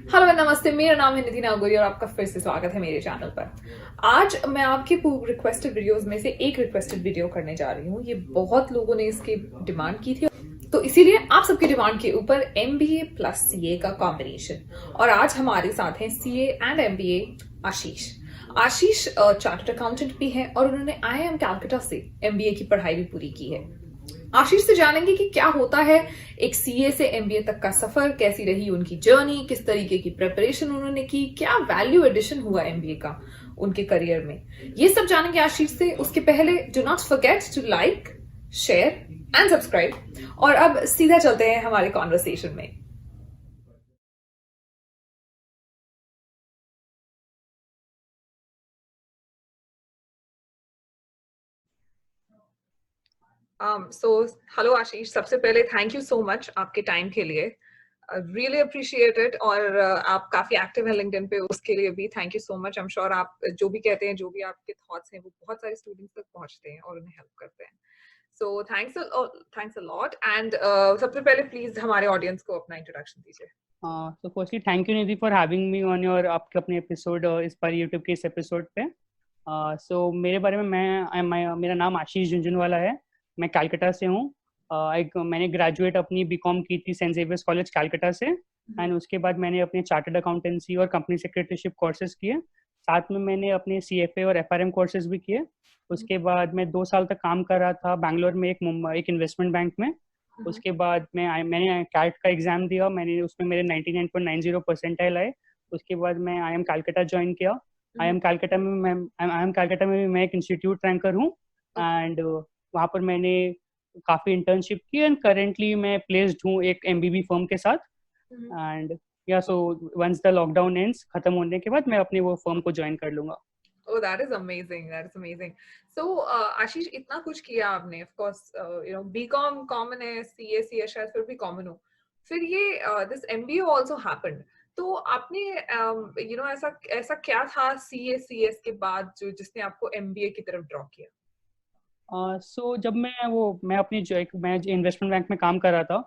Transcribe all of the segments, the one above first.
Hello नमस्ते, मेरा नाम है निधि नागौरी और आपका फिर से स्वागत है मेरे चैनल पर। आज मैं आपके रिक्वेस्टेड वीडियोस में से एक रिक्वेस्टेड वीडियो करने जा रही हूँ। ये बहुत लोगों ने इसकी डिमांड की थी, तो इसीलिए आप सबकी डिमांड के ऊपर एमबीए प्लस सीए का कॉम्बिनेशन। और आज हमारे साथ हैं CA and MBA Ashish. Ashish chartered accountant भी है और उन्होंने आईआईएम कैलकाटा से एमबीए की पढ़ाई भी पूरी की है। आशीष से जानेंगे कि क्या होता है एक सीए से एमबीए तक का सफर, कैसी रही उनकी जर्नी, किस तरीके की प्रिपरेशन उन्होंने की, क्या वैल्यू एडिशन हुआ एमबीए का उनके करियर में। ये सब जानेंगे आशीष से। उसके पहले do not forget to like, share and subscribe. और अब सीधा चलते हैं हमारे कॉन्वर्सेशन में। सो हेलो आशीष, सबसे पहले थैंक यू सो मच आपके टाइम के लिए। Really appreciate it. और आप काफी एक्टिव हैं लिंक्डइन पे, उसके लिए भी thank you so much. I am sure आप जो भी कहते हैं, जो भी आपके थॉट्स हैं, वो बहुत सारे स्टूडेंट्स तक पहुंचते हैं और उन्हें हेल्प करते हैं। So thanks a lot. And सबसे पहले प्लीज हमारे ऑडियंस को अपना इंट्रोडक्शन दीजिए। तो firstly thank you Nidhi for having me on your आपके अपने एपिसोड इस पर यूट्यूब के इस एपिसोड पे। सो मेरे बारे में मेरा नाम आशीष झुंझुनवाला है। मैं कैलकाटा से हूँ। मैंने ग्रेजुएट अपनी बीकॉम की थी सेंट जेवियर्स कॉलेज कैलकाटा से। एंड उसके बाद मैंने अपने चार्टर्ड अकाउंटेंसी और कंपनी सेक्रेटरीशिप कोर्सेज किए। साथ में मैंने अपने सीएफए और एफआरएम कोर्सेज भी किए। उसके बाद मैं 2 साल तक काम कर रहा था बैंगलोर में एक इन्वेस्टमेंट बैंक में। उसके बाद मैंने कैट का एग्जाम दिया। मैंने उसमें मेरे 99.90 परसेंटाइल आए। उसके बाद मैं आई एम कैलकाटा ज्वाइन किया। आई एम कैलकाटा में भी मैं एक इंस्टीट्यूट रैंकर हूँ। एंड वहाँ पर मैंने काफ़ी इंटर्नशिप की एंड करेंटली मैं प्लेस्ड हूँ एक एमबीबी फर्म के साथ। एंड या so once the lockdown ends खत्म होने के बाद मैं अपनी वो फर्म को ज्वाइन कर लूंगा। Oh, that is amazing. That is amazing. So, आशीष, इतना कुछ किया आपने। Of course, BCom common है, CA शायद फिर भी common हो। फिर ये this MBA also happened. तो आपने ऐसा ऐसा क्या था CS के बाद जो जिसने आपको MBA की तरफ ड्रॉ किया? सो जब मैं अपनी मैं इन्वेस्टमेंट बैंक में काम कर रहा था।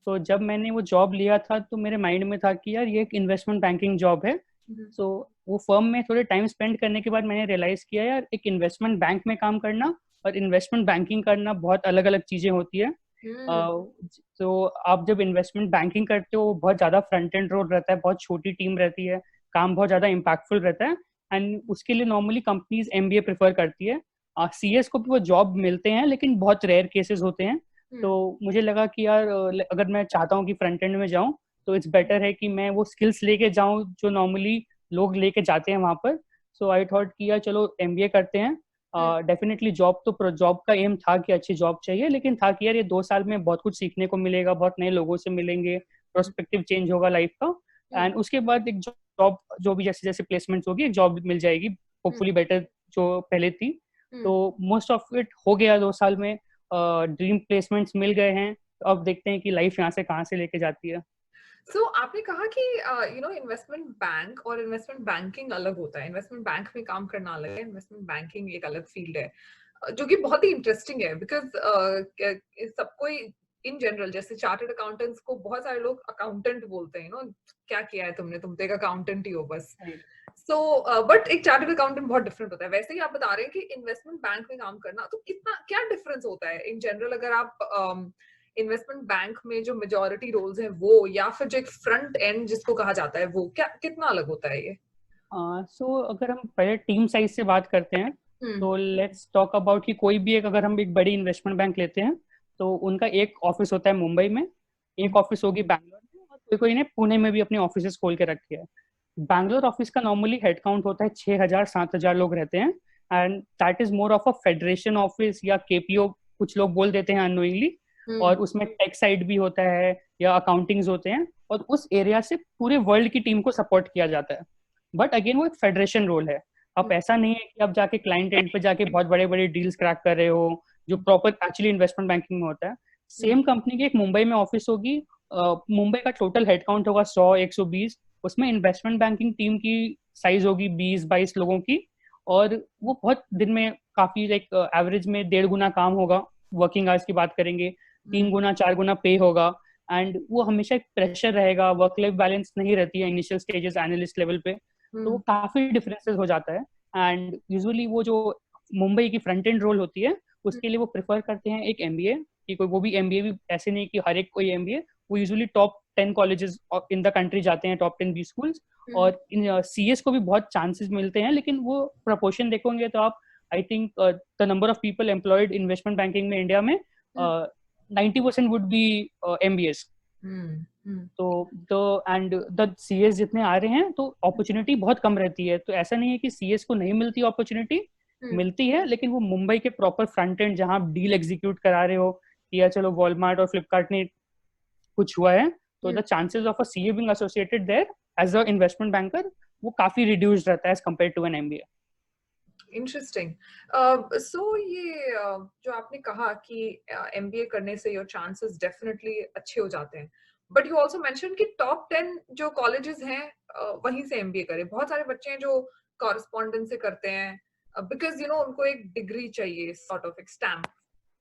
तो जब मैंने वो जॉब लिया था तो मेरे माइंड में था कि यार ये एक इन्वेस्टमेंट बैंकिंग जॉब है। सो वो फर्म में थोड़े टाइम स्पेंड करने के बाद मैंने रियलाइज किया यार एक इन्वेस्टमेंट बैंक में काम करना और इन्वेस्टमेंट बैंकिंग करना बहुत अलग अलग चीजें होती है। तो आप जब इन्वेस्टमेंट बैंकिंग करते हो बहुत ज्यादा फ्रंट एंड रोल रहता है, बहुत छोटी टीम रहती है, काम बहुत ज्यादा इम्पैक्टफुल रहता है। एंड उसके लिए नॉर्मली कंपनीज एमबीए प्रेफर करती है। सीएस को भी वो जॉब मिलते हैं लेकिन बहुत रेयर केसेस होते हैं। तो मुझे लगा कि यार अगर मैं चाहता हूँ कि फ्रंट एंड में जाऊँ तो इट्स बेटर है कि मैं वो स्किल्स लेके जाऊँ जो नॉर्मली लोग लेके जाते हैं वहां पर। सो आई थॉट कि यार चलो एमबीए करते हैं। डेफिनेटली जॉब का एम था कि अच्छी जॉब चाहिए, लेकिन था कि यार ये 2 साल में बहुत कुछ सीखने को मिलेगा, बहुत नए लोगों से मिलेंगे, प्रोस्पेक्टिव चेंज होगा लाइफ का। एंड उसके बाद एक जॉब जो भी जैसे जैसे प्लेसमेंट होगी एक जॉब मिल जाएगी, होपफुली बेटर जो पहले थी। तो मोस्ट ऑफ इट हो गया 2 साल में। ड्रीम प्लेसमेंट्स मिल गए हैं। तो अब देखते हैं कि लाइफ यहाँ से कहाँ से लेके जाती है। आपने कहा कि इन्वेस्टमेंट बैंक और इन्वेस्टमेंट बैंकिंग अलग होता है। इन्वेस्टमेंट बैंक में काम करना अलग है, इन्वेस्टमेंट बैंकिंग एक अलग फील्ड है, जो कि बहुत ही इंटरेस्टिंग है। बिकॉज सबको इन जनरल, जैसे चार्टर्ड अकाउंटेंट्स को बहुत सारे लोग अकाउंटेंट बोलते हैं। क्या किया है तुमने, तुम तो एक अकाउंटेंट ही हो बस। बट एक चार्टर्ड अकाउंटेंट बहुत डिफरेंट होता है। वैसे ही आप बता रहे हैं कि इन्वेस्टमेंट बैंक में काम करना, तो कितना क्या डिफरेंस होता है इन जनरल, अगर आप इन्वेस्टमेंट बैंक में जो मेजोरिटी रोल्स हैं वो, या फिर जो एक फ्रंट एंड जिसको कहा जाता है, वो क्या कितना अलग होता है ये? अगर हम पहले टीम साइज से बात करते हैं तो लेट्स टॉक अबाउट कि कोई भी एक अगर हम एक बड़ी इन्वेस्टमेंट बैंक लेते हैं तो उनका एक ऑफिस होता है मुंबई में, एक ऑफिस होगी बैंगलोर में, और कोई कोई ने पुणे में भी अपनी ऑफिस खोल के रखी है। बैंगलोर ऑफिस का नॉर्मली हेडकाउंट होता है 6,000 7,000 लोग रहते हैं। And that is more of a federation office या केपीओ कुछ लोग बोल देते हैं अनोइंगली। और उसमें टेक साइड भी होता है या अकाउंटिंग्स होते हैं, और उस एरिया से पूरे वर्ल्ड की टीम को सपोर्ट किया जाता है। बट अगेन वो एक फेडरेशन रोल है। आप ऐसा नहीं है कि आप जाके क्लाइंट एंड पे जाके बहुत बड़े बड़े डील्स क्रैक कर रहे हो जो प्रॉपर एक्चुअली इन्वेस्टमेंट बैंकिंग में होता है। सेम कंपनी की एक मुंबई में ऑफिस होगी। मुंबई का टोटल हेडकाउंट होगा 100 120। उसमें इन्वेस्टमेंट बैंकिंग टीम की साइज होगी 20 22 लोगों की। और वो बहुत दिन में काफी लाइक एवरेज में 1.5 गुना काम होगा। वर्किंग आवर्स की बात करेंगे, 3 गुना 4 गुना पे होगा। एंड वो हमेशा एक प्रेशर रहेगा, वर्क लाइफ बैलेंस नहीं रहती है इनिशियल स्टेजेस एनालिस्ट लेवल पे, तो वो काफी डिफरेंसेस हो जाता है। एंड यूजुअली वो जो मुंबई की फ्रंट एंड रोल होती है उसके लिए वो प्रेफर करते हैं एक एमबीए, कि कोई वो भी एमबीए भी ऐसे नहीं कि हर एक कोई एमबीए, वो usually top 10 colleges in the country जाते हैं, टॉप 10 बी स्कूल्स, और इन सीएस को भी बहुत चांसेस मिलते हैं, लेकिन वो प्रपोर्शन देखोगे तो आप I think the number of people employed investment banking में इंडिया में 90% वुड बी एमबीएस। तो एंड द सीएस जितने आ रहे हैं तो अपॉर्चुनिटी बहुत कम रहती है, तो ऐसा नहीं है कि सीएस को नहीं मिलती अपॉर्चुनिटी, मिलती है, लेकिन वो मुंबई के प्रॉपर फ्रंट एंड जहां आप डील एग्जीक्यूट करा रहे हो, या चलो वॉलमार्ट और फ्लिपकार्ट ने कुछ हुआ है, तो the chances of a CA being associated there as a investment banker वो काफी रिड्यूस्ड रहता है as compared to an MBA. Interesting. So ये जो आपने कहा कि एमबीए करने से योर चांसेस डेफिनेटली अच्छे हो जाते हैं, बट यू आल्सो मेंशन कि टॉप 10 जो कॉलेजेस हैं वहीं से एमबीए करें। बहुत सारे बच्चे हैं जो कॉरेस्पॉन्डेंस से करते हैं बिकॉज यू नो उनको एक डिग्री चाहिए, सॉर्ट ऑफ एक स्टैम्प।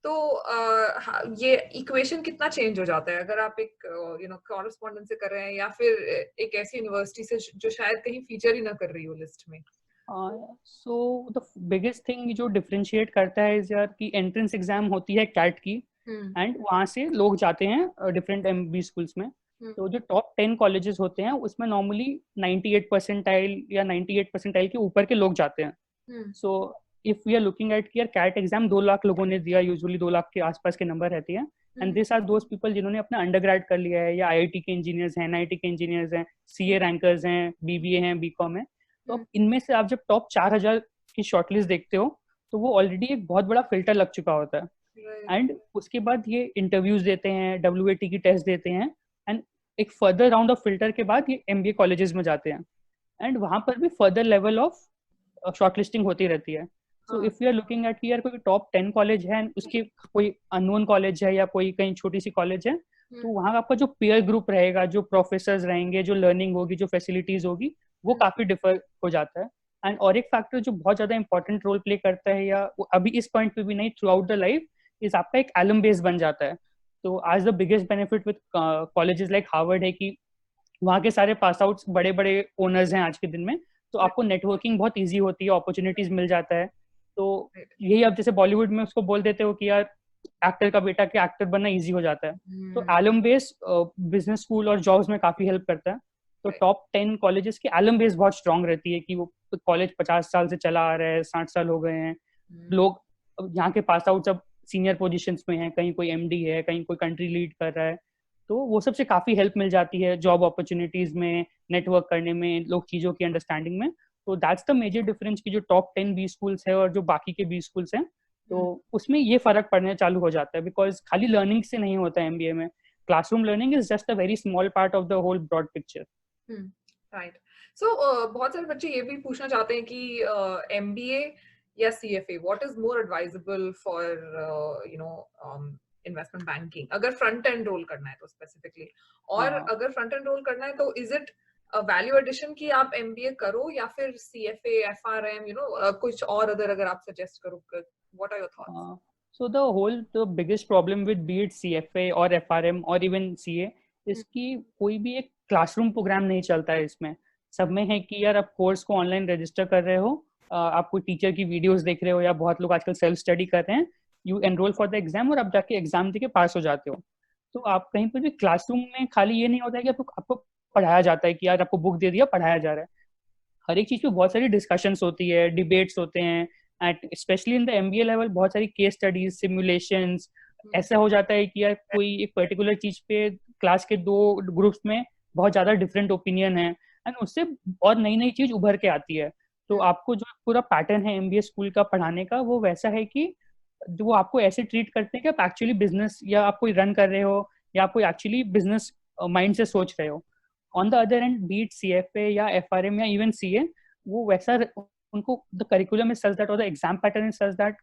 तो ये इक्वेशन कितना चेंज हो जाता है अगर आप एक यू नो कॉरेस्पॉन्डेंस से कर रहे हैं या फिर एक ऐसी यूनिवर्सिटी से जो शायद कहीं फीचर ही ना कर रही हो लिस्ट में? सो द बिगेस्ट थिंग जो डिफरेंशिएट करता है इज यार की एंट्रेंस एग्जाम होती है कैट की, एंड वहां से लोग जाते हैं डिफरेंट एमबी स्कूल्स में। तो जो टॉप 10 कॉलेजेस होते हैं उसमें नॉर्मली 98 परसेंटाइल या 98 परसेंटाइल के ऊपर के लोग जाते हैं। So if we are looking at कि यार कैट एग्जाम 2 लाख लोगों ने दिया, यूजुअली 2 लाख के आसपास के नंबर रहती है, and this are those people जिन्होंने अपना अंडरग्रेड कर लिया है, या आईआईटी के इंजीनियर्स हैं, एनआईटी के इंजीनियर्स हैं, सीए रैंकर्स हैं, बीबीए हैं, बीकॉम है। तो इनमें से आप जब टॉप 4000 की शॉर्टलिस्ट देखते हो तो वो ऑलरेडी एक बहुत बड़ा फिल्टर लग चुका होता है, एंड उसके बाद ये इंटरव्यूज देते हैं, डब्ल्यूएटी की टेस्ट देते हैं, एंड एक फर्दर राउंड ऑफ फिल्टर के बाद ये एमबीए कॉलेजेस में जाते हैं, एंड वहां पर भी फर्दर लेवल ऑफ शॉर्टलिस्टिंग होती रहती है। So if you are looking at कि यार कोई टॉप 10 कॉलेज है, उसके कोई अननोन कॉलेज है या कोई कहीं छोटी सी कॉलेज है, तो वहां आपका जो पीयर ग्रुप रहेगा, जो प्रोफेसर्स रहेंगे, जो लर्निंग होगी, जो फैसिलिटीज होगी, वो काफी डिफर हो जाता है। एंड और एक फैक्टर जो बहुत ज्यादा इंपॉर्टेंट रोल प्ले करता है, या अभी इस पॉइंट पे भी नहीं, through out the life, is आपका एक एलम बेस बन जाता है। तो आज the biggest benefit with colleges like Harvard है कि वहाँ के सारे पास आउट बड़े बड़े ओनर्स हैं आज के दिन में, तो आपको नेटवर्किंग बहुत ईजी होती है, अपॉर्चुनिटीज मिल जाता है। तो यही आप जैसे बॉलीवुड में उसको बोल देते हो कि यार एक्टर का बेटा के एक्टर बनना ईजी हो जाता है, तो एलम बेस बिजनेस स्कूल और जॉब्स में काफी हेल्प करता है। तो टॉप 10 कॉलेजेस की एलम बेस बहुत स्ट्रांग रहती है कि वो कॉलेज 50 साल से चला आ रहा है, 60 साल हो गए हैं, लोग यहाँ के पास आउट सब सीनियर पोजीशंस में हैं, कहीं कोई एमडी है, कहीं कोई कंट्री लीड कर रहा है, तो वो सबसे काफी हेल्प मिल जाती है जॉब अपॉर्चुनिटीज में, नेटवर्क करने में, लोग चीजों की अंडरस्टैंडिंग में। तो दैट्स द मेजर डिफरेंस की जो टॉप 10 बी स्कूल्स है और जो बाकी के बी स्कूल्स हैं, तो उसमें ये फर्क पड़ने चालू हो जाता है, बिकॉज खाली लर्निंग से नहीं होता है एमबीए में, classroom learning is just a very small part of the whole broad picture. Right. So बहुत सारे बच्चे ये भी पूछना चाहते हैं कि एमबीए या CFA, what is more advisable for you know investment banking, अगर फ्रंट एंड रोल करना है तो स्पेसिफिकली, और अगर फ्रंट एंड रोल करना है तो इज इट वैल्यू एडिशन की आप एमबीए करो या फिर सीएफए, एफआरएम, यू नो कुछ और अगर आप सजेस्ट करो, what are your thoughts? So the biggest problem with be it CFA or FRM or even CA इसकी कोई भी एक क्लासरूम प्रोग्राम नहीं चलता है इसमें। सब में है कि यार आप कोर्स को ऑनलाइन रजिस्टर कर रहे हो, आप कोई टीचर की वीडियोस देख रहे हो, या बहुत लोग आजकल सेल्फ स्टडी कर रहे हैं, you enrol for the exam और आप जाके एग्जाम देके पास हो जाते हो। तो आप कहीं पर भी क्लासरूम में खाली ये नहीं होता है कि आपको पढ़ाया जाता है कि यार आपको बुक दे दिया, पढ़ाया जा रहा है। हर एक चीज पे बहुत सारी डिस्कशंस होती है, डिबेट्स होते हैं, especially in the MBA level बहुत सारी केस स्टडीज, सिमुलेशंस। ऐसा हो जाता है कि यार कोई एक पर्टिकुलर चीज पे क्लास के 2 ग्रुप्स में बहुत ज्यादा डिफरेंट ओपिनियन है, एंड उससे और नई नई चीज उभर के आती है। तो आपको जो पूरा पैटर्न है एमबीए स्कूल का पढ़ाने का, वो वैसा है कि वो आपको ऐसे ट्रीट करते हैं कि आप एक्चुअली बिजनेस या आप कोई रन कर रहे हो, या आप कोई एक्चुअली बिजनेस माइंड से सोच रहे हो। On the other end be it CFA या एफआरएम या इवन सीए, वो वैसा उनको the curriculum is such that और the exam pattern is such that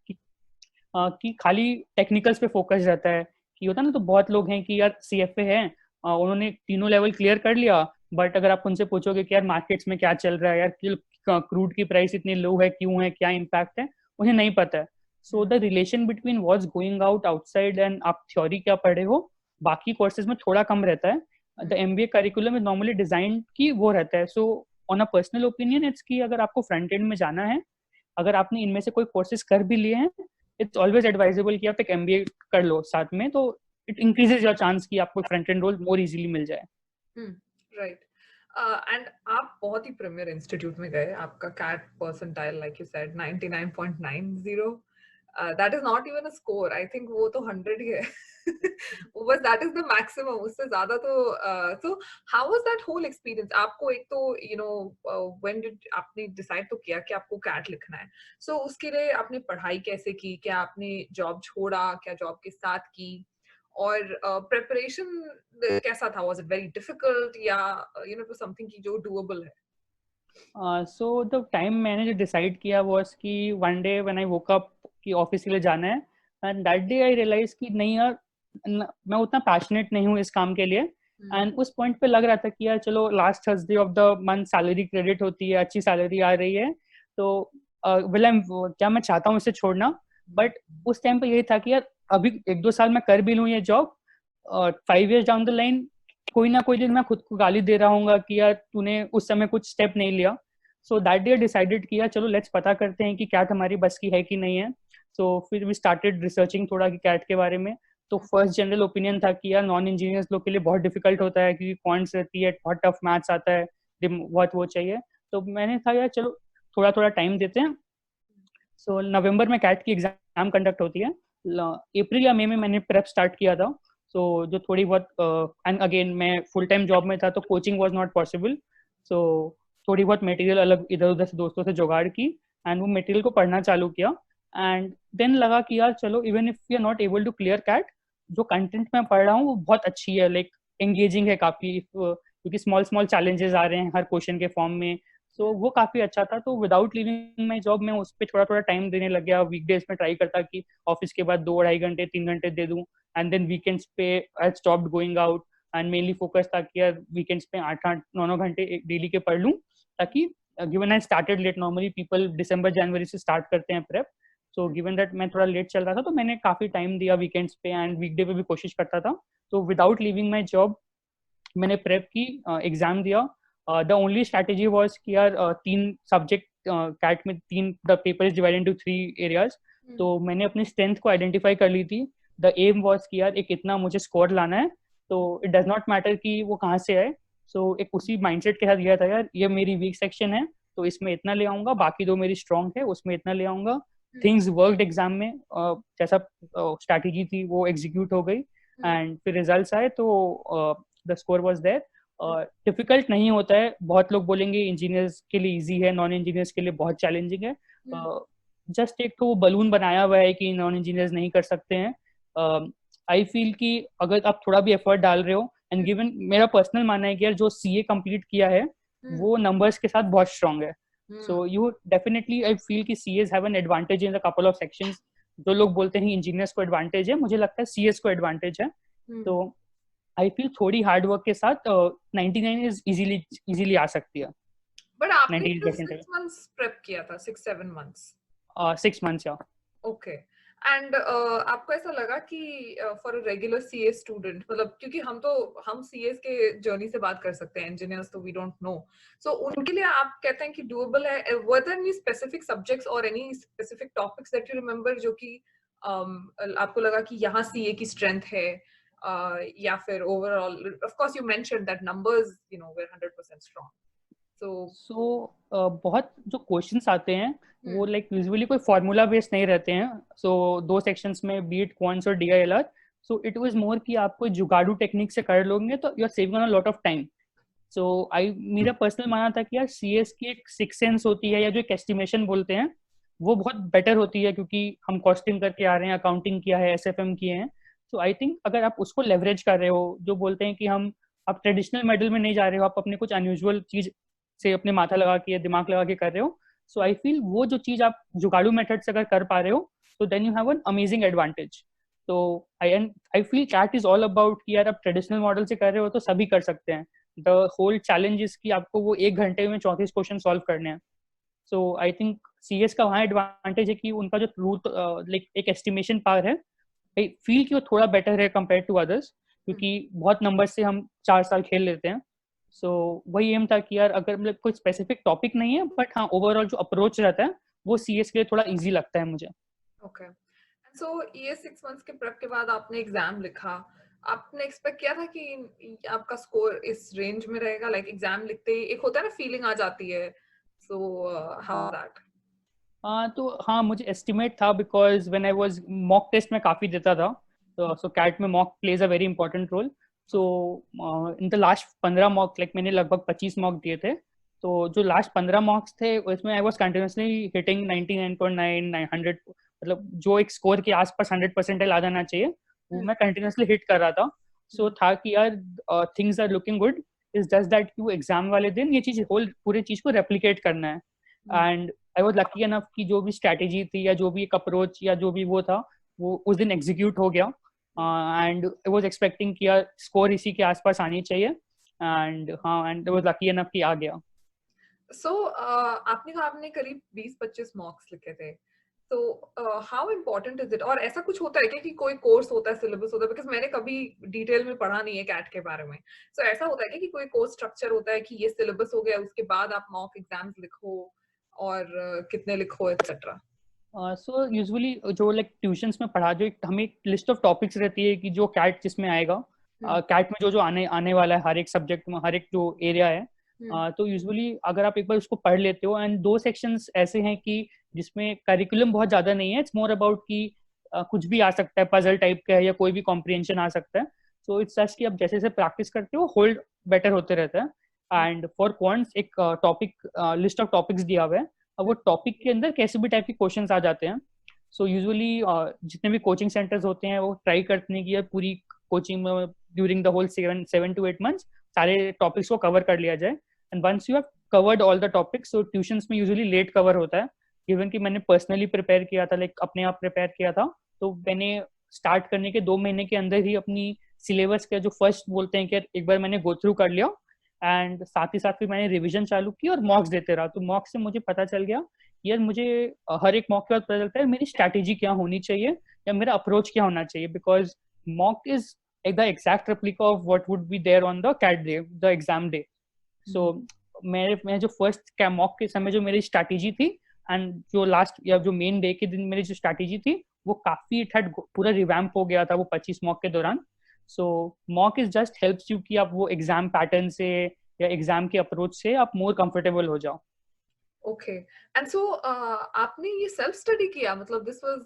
कि खाली टेक्निकल्स पे फोकस रहता है। कि होता है ना, तो बहुत लोग हैं कि यार सीएफए है, उन्होंने तीनों लेवल क्लियर कर लिया, बट अगर आप उनसे पूछोगे कि यार मार्केट्स में क्या चल रहा है, यार क्रूड की प्राइस इतनी लो है, क्यों है, क्या इम्पैक्ट है, उन्हें नहीं पता है। So the relation between what's going out outside and आप थ्योरी क्या पढ़े हो, बाकी कोर्सेज में थोड़ा कम रहता है. The MBA curriculum is normally design की वो रहता है. So on a personal opinion it's कि अगर आपको फ्रंट एंड में जाना है, अगर आपने इनमें से कोई कोर्सेज कर भी लिए हैं, इट्स ऑलवेज एडवाइजेबल कि आप एक MBA कर लो साथ में, तो इट इंक्रीजेज योर चांस कि आपको front end role more easily मिल जाए. राइट. एंड आप बहुत ही प्रीमियर इंस्टीट्यूट में गए. आपका CAT percentile like you said 99.90. That is not even a score. I think वो तो 100 ही है. वो बस दैट इज द मैक्सिमम. उससे ज्यादा तो so how was that whole experience? आपको एक तो when did आपने डिसाइड तो किया कि आपको कैट लिखना है. So उसके लिए आपने पढ़ाई कैसे की? क्या आपने जॉब छोड़ा? क्या जॉब के साथ की? और प्रिपरेशन कैसा था? वाज इट वेरी डिफिकल्ट या तो समथिंग की जो डूएबल है? सो द टाइम मैंने जो डिसाइड किया वाज कि one day when I woke up कि ऑफिस के लिए जाना है, and that day I realise कि नहीं यार, मैं उतना पैशनेट नहीं हूँ इस काम के लिए. एंड उस पॉइंट पे लग रहा था कि यार चलो last Thursday of the month salary credit होती है, अच्छी सैलरी आ रही है, तो क्या मैं चाहता हूँ इसे छोड़ना. बट उस टाइम पे यही था कि यार अभी 1-2 साल मैं कर भी लूँ ये job, 5 years down the line कोई ना कोई दिन मैं खुद को गाली दे रहा हूँ कि यार तूने उस समय कुछ स्टेप नहीं लिया. सो दैट डे डिसाइडेड किया चलो लेट्स पता करते हैं कि कैट हमारी बस की है कि नहीं है. सो फिर वी स्टार्टेड रिसर्चिंग थोड़ा कि कैट के बारे में. तो फर्स्ट जनरल ओपिनियन था कि यार नॉन इंजीनियर्स लोग के लिए बहुत डिफिकल्ट होता है क्योंकि क्वांट्स रहती है, बहुत टफ मैथ्स आता है, बहुत वो चाहिए. तो मैंने था यार चलो थोड़ा थोड़ा टाइम देते हैं. सो नवंबर में कैट की एग्जाम कंडक्ट होती है. अप्रैल या मई में मैंने प्रेप स्टार्ट किया था. सो जो थोड़ी बहुत एंड अगेन मैं फुल टाइम जॉब में था तो कोचिंग वाज नॉट पॉसिबल. सो थोड़ी बहुत मटेरियल अलग इधर उधर से दोस्तों से जुगाड़ की एंड वो मटेरियल को पढ़ना चालू किया. एंड देन लगा कि यार चलो even if you are not able to clear CAT, जो कंटेंट मैं पढ़ रहा हूँ वो बहुत अच्छी है, लाइक एंगेजिंग है काफी, क्योंकि स्मॉल स्मॉल चैलेंजेस आ रहे हैं हर क्वेश्चन के फॉर्म में. सो वो काफी अच्छा था. तो विदाउट लिविंग माई जॉब मैं उस पर थोड़ा थोड़ा टाइम देने लग गया. वीकडेज में ट्राई करता कि ऑफिस के बाद 2-2.5 घंटे 3 घंटे दे दूं. एंड देन वीकेंड्स पे I stopped going out and mainly focus था कि यार वीकेंड्स पे 8-9 घंटे डेली के पढ़ लूं, ताकि given I started late, normally people December January से स्टार्ट करते हैं प्रेप. सो गिवन दैट मैं थोड़ा लेट चल रहा था तो मैंने काफी टाइम दिया वीकेंड्स पे एंड वीकडे पे भी कोशिश करता था. तो विदाउट लिविंग माई जॉब मैंने प्रेप की, एग्जाम दिया. द ओनली स्ट्रैटेजी वाज कि यार 3 सब्जेक्ट कैट में 3, the paper is divided into 3 areas. तो मैंने अपनी स्ट्रेंथ को आइडेंटिफाई कर ली थी. द एम वाज कि यार एक इतना मुझे स्कोर लाना है, तो इट डज नॉट मैटर कि वो कहाँ से आए. सो एक उसी माइंडसेट के साथ गया था, यार ये मेरी वीक सेक्शन है तो इसमें इतना ले आऊंगा, बाकी 2 मेरी स्ट्रॉन्ग है उसमें इतना ले आऊंगा. थिंग्स वर्कड एग्जाम में, जैसा स्ट्रैटेजी थी वो एग्जीक्यूट हो गई एंड फिर रिजल्ट्स आए तो the score was there. Difficult नहीं होता है, बहुत लोग बोलेंगे इंजीनियर्स के लिए इजी है, नॉन इंजीनियर्स के लिए बहुत चैलेंजिंग है. जस्ट एक तो वो बलून बनाया हुआ है कि नॉन इंजीनियर्स नहीं कर सकते हैं. आई फील कि अगर आप थोड़ा भी एफर्ट डाल रहे हो, एंड गिवन मेरा पर्सनल मानना है कि यार जो CA कंप्लीट किया है वो नंबर्स के साथ बहुत स्ट्रांग है. So you definitely I feel कि CAs have an advantage in the couple of sections. जो लोग बोलते हैं इंजीनियर्स को एडवांटेज है, मुझे लगता है CAs को एडवांटेज है. तो आई फील थोड़ी हार्ड वर्क के साथ 99 इज इजीली आ सकती है. बट आपने 98% 6 months प्रेप किया था, 6-7 months? 6 months या. ओके. एंड आपको ऐसा लगा कि for a regular CA student, मतलब क्योंकि हम सीएस के जर्नी से बात कर सकते हैं, इंजीनियर्स तो वी डोंट नो, सो उनके लिए आप कहते हैं कि डूएबल है? Were there any specific subjects और any specific topics that you remember जो कि आपको लगा कि यहाँ सीए की स्ट्रेंथ है, या फिर overall? Of course you mentioned that numbers were 100% strong. So बहुत जो क्वेश्चंस आते हैं वो लाइक यूजुअली कोई फार्मूला बेस्ड नहीं रहते हैं. सो 2 सेक्शंस में बीट क्वांट्स और DILR. So it was more कि आप कोई जुगाड़ू टेक्निक से कर लोगे तो you are saving on a lot of time. So मेरा पर्सनल मानना था कि यार CS की एक सिक्स सेंस होती है, या जो एक एस्टिमेशन बोलते हैं वो बहुत बेटर होती है, क्योंकि हम कॉस्टिंग करके आ रहे हैं, अकाउंटिंग किया है, SFM किए हैं. सो आई थिंक अगर आप उसको लेवरेज कर रहे हो, जो बोलते हैं कि आप ट्रेडिशनल मॉडल में नहीं जा रहे हो, आप अपने कुछ अनयूजुअल चीज से अपने माथा लगा के, दिमाग लगा के कर रहे हो. सो आई फील वो जो चीज आप जुगाड़ू मेथड से अगर कर पा रहे हो तो then you have an amazing advantage. तो I feel CAT is all about कि यार आप ट्रेडिशनल मॉडल से कर रहे हो तो सभी कर सकते हैं. द होल चैलेंज इज कि आपको वो 1 घंटे में 34 क्वेश्चन सॉल्व करने हैं. सो आई थिंक CS का वहाँ एडवांटेज है कि उनका जो रूट लाइक एक एस्टिमेशन पावर है, आई फील कि वो थोड़ा बेटर है कंपेयर टू अदर्स. क्योंकि बहुत नंबर से हम 4 साल खेल लेते हैं। सो वही एम था कि यार अगर मतलब कोई स्पेसिफिक टॉपिक नहीं है, बट हाँ ओवरऑल जो अप्रोच रहता है वो सीएस के लिए थोड़ा इजी लगता है मुझे। ओके। सो ये 6 मंथ्स के प्रेप के बाद आपने एग्जाम लिखा, आपने एक्सपेक्ट किया था कि आपका स्कोर इस रेंज में रहेगा? लाइक एग्जाम लिखते ही एक होता है ना, फीलिंग आ जाती है। So how that? तो हाँ मुझे एस्टिमेट था, because when I was mock test में काफ़ी देता था, तो सो कैट में mock plays a very important role. So in the last 15 mock, like मैंने लगभग 25 मॉक दिए थे, तो जो लास्ट 15 मॉक्स थे उसमें आई वाज कंटिन्यूसली हिटिंग 99.9 100, मतलब जो एक स्कोर के आसपास 100% आ जाना चाहिए वो मैं कंटिन्यूसली हिट कर रहा था। सो था कि यार things are looking good, is just that कि वो एग्जाम वाले दिन ये चीज़ होल पूरी चीज़ को रेप्लिकेट करना है। And I was lucky enough कि जो भी स्ट्रैटेजी थी या जो भी एक अप्रोच या जो भी वो था वो उस दिन एग्जीक्यूट हो गया। एंड आई वाज एक्सपेक्टिंग कि यार स्कोर इसी के आसपास आनी चाहिए, एंड हाँ and I was lucky enough कि आ गया। सो आपने कहा आपने करीब 20-25 मॉक्स लिखे थे, तो हाउ इम्पोर्टेंट इज इट? और ऐसा कुछ होता है क्या कि कोई कोर्स होता है, सिलेबस होता है? बिकॉज मैंने कभी डिटेल में पढ़ा नहीं है कैट के बारे में। सो ऐसा होता है क्या कि कोई कोर्स स्ट्रक्चर होता है कि ये सिलेबस हो गया, उसके बाद आप मॉक एग्जाम्स लिखो और कितने लिखो एक्सेट्रा? सो यूजुअली जो लाइक ट्यूशंस में पढ़ा, जो हमें एक लिस्ट ऑफ टॉपिक्स रहती है कि जो कैट जिसमें आएगा, कैट में जो जो आने आने वाला है हर एक सब्जेक्ट में, हर एक जो एरिया है। तो यूजुअली अगर आप एक बार उसको पढ़ लेते हो, एंड दो सेक्शंस ऐसे हैं कि जिसमें करिकुलम बहुत ज्यादा नहीं है, इट्स मोर अबाउट कि कुछ भी आ सकता है, पजल टाइप का है या कोई भी कॉम्प्रिहेंशन आ सकता है। सो इट्स जस्ट कि आप जैसे जैसे प्रैक्टिस करते हो होल्ड बेटर होते रहता है। एंड फॉर क्वांट्स एक टॉपिक लिस्ट ऑफ टॉपिक्स दिया हुआ है, अब वो टॉपिक के अंदर कैसे भी टाइप के क्वेश्चंस आ जाते हैं। सो यूजुअली जितने भी कोचिंग सेंटर्स होते हैं वो ट्राई करते हैं कि यार पूरी कोचिंग में during the whole 7 to 8 months सारे टॉपिक्स को कवर कर लिया जाए। And once you have covered all the topics, so tuitions में यूजुअली लेट कवर होता है। इवन कि मैंने पर्सनली प्रिपेयर किया था, लाइक अपने आप प्रिपेयर किया था, तो मैंने स्टार्ट करने के 2 महीने के अंदर ही अपनी सिलेबस का जो फर्स्ट बोलते हैं कि एक बार मैंने गो थ्रू कर लिया, एंड साथ ही साथ फिर मैंने रिवीजन चालू की और मॉक्स देते रहा। तो मॉक्स से मुझे पता चल गया यार मुझे हर एक मॉक के बाद पता चलता है मेरी स्ट्रैटेजी क्या होनी चाहिए या मेरा अप्रोच क्या होना चाहिए, because mock is the exact replica of what would be there on the CAT day, the exam day. So मैं जो फर्स्ट मॉक के समय जो मेरी स्ट्रैटेजी थी, एंड जो लास्ट या जो मेन डे के दिन मेरी जो स्ट्रैटेजी थी वो काफी इट हैड पूरा रिवैम्प हो गया था वो 25 मॉक के दौरान। So mock is just helps you कि आप वो एग्जाम पैटर्न से या एग्जाम के अप्रोच से आप मोर कंफर्टेबल हो जाओ। ओके। एंड सो आपने ये सेल्फ स्टडी किया, मतलब this was,